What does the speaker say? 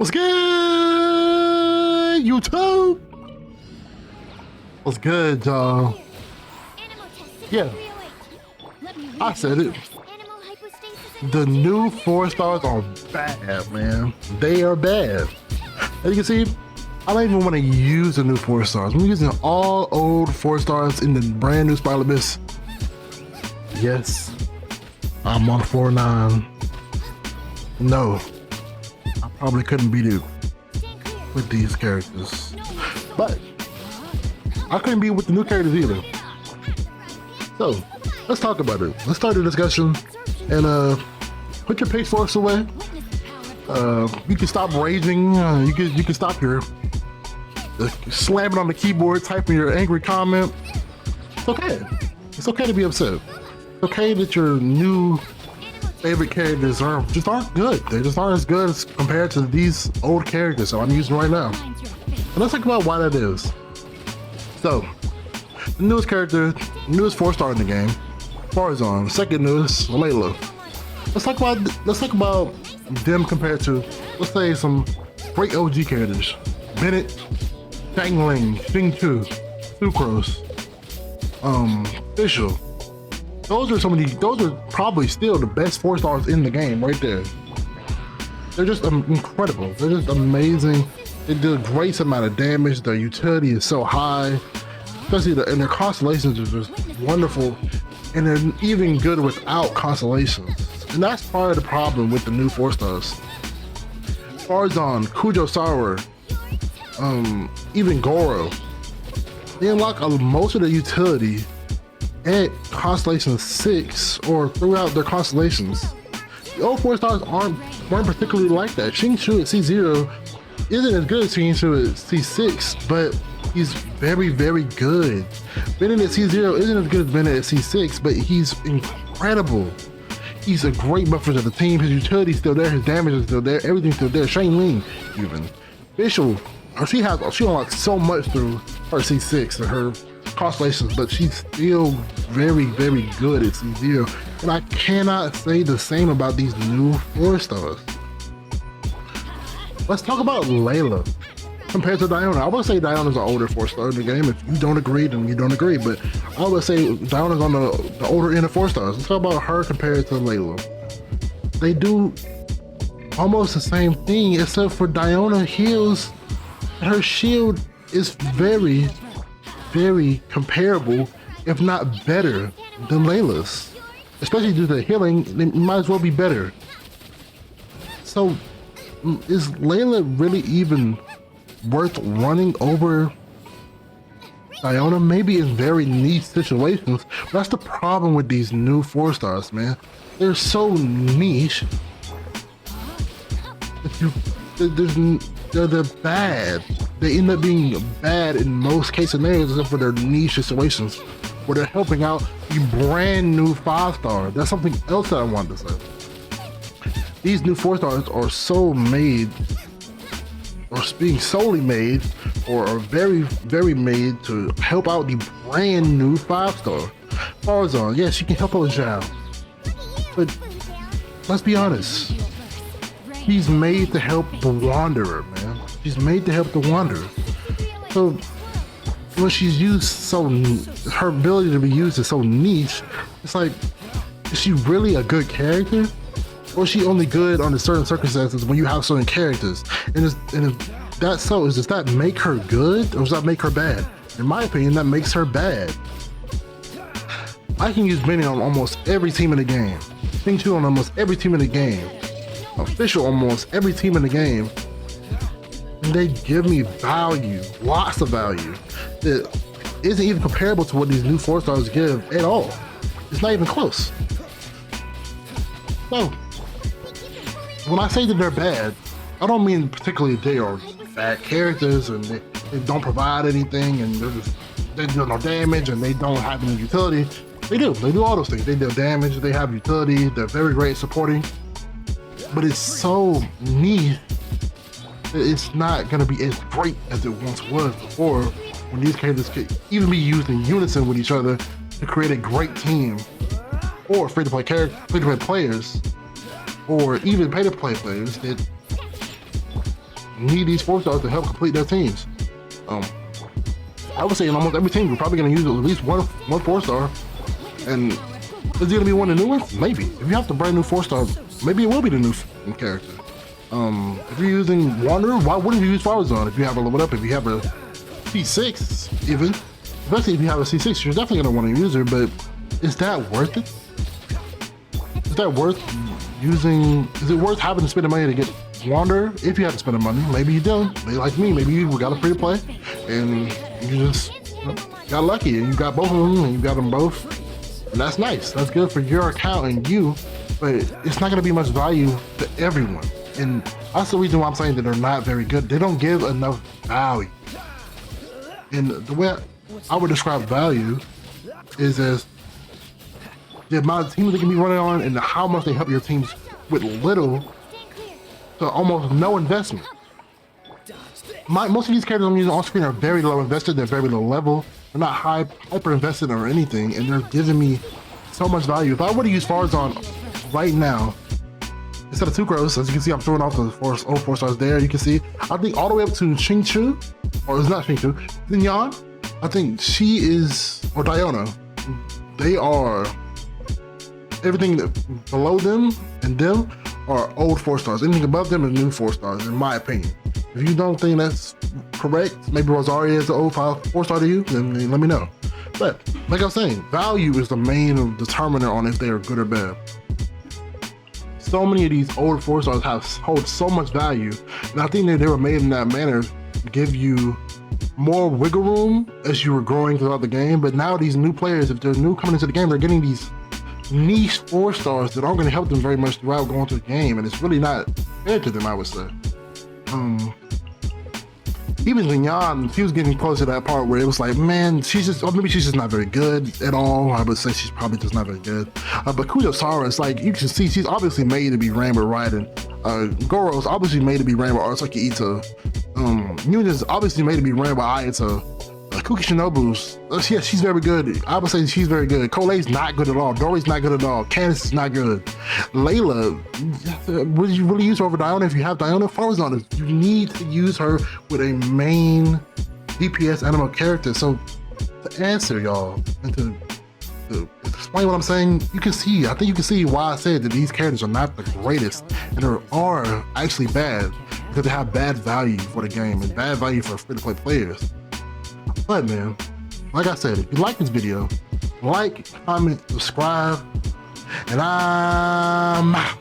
What's good, YouTube? What's good, y'all? Yeah, I said it. The new 4 stars are bad, man. They are bad. As you can see, I don't even want to use the new 4 stars. I'm using all old 4 stars in the brand new Spiral Abyss. Yes, I'm on 4-9. No, I probably couldn't beat it with these characters, but I couldn't beat it with the new characters either. So let's talk about it. Let's start the discussion and put your pitchforks away. You can stop raging. You can stop your slamming on the keyboard, typing your angry comment. It's okay. It's okay to be upset. It's okay that your new favorite characters just aren't good. They just aren't as good as compared to these old characters that I'm using right now. And let's talk about why that is. So, the newest character, newest 4-star in the game, Farzan. Second newest, Layla. Let's talk about them compared to, let's say, some great OG characters: Bennett, Xiangling, Xingqiu, Sucrose, Fischl. Those are probably still the best 4 stars in the game right there. They're just incredible. They're just amazing. They do a great amount of damage. Their utility is so high, especially and their constellations are just wonderful. And they're even good without constellations. And that's part of the problem with the new 4 stars. Farzan, Kujo Sour, even Goro, they unlock most of their utility at Constellation 6 or throughout their constellations. The old 4 stars weren't particularly like that. Xingqiu at C0 isn't as good as Xingqiu at C6, but he's very, very good. Bennett at C0 isn't as good as Bennett at C6, but he's incredible. He's a great buffer to the team. His utility's still there, his damage is still there, everything's still there. Xiangling, even. Fischl, she unlocks so much through her C6 and her constellations, but she's still very, very good at C0. And I cannot say the same about these new 4 stars. Let's talk about Layla compared to Diona. I would say Diona's an older 4-star in the game. If you don't agree, then you don't agree. But I would say Diona's on the older end of 4 stars. Let's talk about her compared to Layla. They do almost the same thing, except for Diona heals. Her shield is very, very comparable, if not better, than Layla's. Especially due to the healing, it might as well be better. So, is Layla really even worth running over Diona? Maybe in very niche situations. But that's the problem with these new 4 stars, man. They're so niche. They're bad. They end up being bad in most case scenarios, except for their niche situations where they're helping out the brand new 5-star. That's something else that I wanted to say. These new 4 stars are so made, or being solely made, or are very, very made to help out the brand new 5-star. Farzan, yes, she can help out Zhao, but let's be honest. She's made to help the Wanderer, man. She's made to help the Wanderer. So when she's used her ability to be used is so niche, it's like, is she really a good character? Or is she only good under certain circumstances when you have certain characters? And if that's so, does that make her good or does that make her bad? In my opinion, that makes her bad. I can use Benny on almost every team in the game. Xingqiu on almost every team in the game. Fischl almost every team in the game. And they give me value, lots of value, that isn't even comparable to what these new 4 stars give at all. It's not even close. So, when I say that they're bad, I don't mean particularly they are bad characters and they don't provide anything and they do no damage and they don't have any utility. They do all those things. They do damage, they have utility, they're very great at supporting. But it's so niche that it's not gonna be as great as it once was before, when these characters could even be used in unison with each other to create a great team, or free-to-play players, or even pay-to-play players that need these 4-stars to help complete their teams. I would say in almost every team, you're probably going to use at least one 4-star. And is it going to be one of the new ones? Maybe. If you have to brand new 4-star, maybe it will be the new character. If you're using Wander, why wouldn't you use Farazan if you have a level up? If you have a C6, even, especially if you have a C6, you're definitely going to want to use her. But is that worth it? Is that worth using? Is it worth having to spend the money to get Wander? If you have to spend the money, maybe you don't. Maybe like me, maybe you got a free to play, and you just got lucky and you got both of them, and you got them both, and that's nice. That's good for your account and you, but it's not going to be much value to everyone. And that's the reason why I'm saying that they're not very good. They don't give enough value. And the way I would describe value is as the amount of teams they can be running on and how much they help your teams with little to almost no investment. Most of these characters I'm using on screen are very low invested, they're very low level, they're not hyper invested or anything, and they're giving me so much value. If I were to use Farazan right now, instead of 2 crows, as you can see, I'm throwing off the 4-stars there. You can see, I think all the way up to Xingqiu, or it's not Xingqiu, Xinyan, I think she is, or Diona, they are, everything below them and them are old 4-stars. Anything above them is new 4-stars, in my opinion. If you don't think that's correct, maybe Rosaria is the old 4-star to you, then let me know. But, like I was saying, value is the main determiner on if they are good or bad. So many of these old 4-stars hold so much value, and I think that they were made in that manner to give you more wiggle room as you were growing throughout the game. But now these new players, if they're new coming into the game, they're getting these niche 4-stars that aren't going to help them very much throughout going through the game, and it's really not fair to them, I would say. Even Xinyan, she was getting close to that part where it was like, man, maybe she's just not very good at all. I would say she's probably just not very good. But Kujosara, it's like, you can see she's obviously made to be Rambo Raiden. Goro's obviously made to be Rambo Arasaki Ito. Yuna's obviously made to be Rambo Ayato. Kuki Shinobu's, yeah, she's very good. I would say she's very good. Cole's not good at all. Dory's not good at all. Candace is not good. Layla, would you really use her over Diona if you have Diona? Farazan, you need to use her with a main DPS animal character. So to answer y'all and to explain what I'm saying, you can see, I think you can see why I said that these characters are not the greatest and they are actually bad because they have bad value for the game and bad value for free-to-play players. But man, like I said, if you like this video, like, comment, subscribe, and I'm out.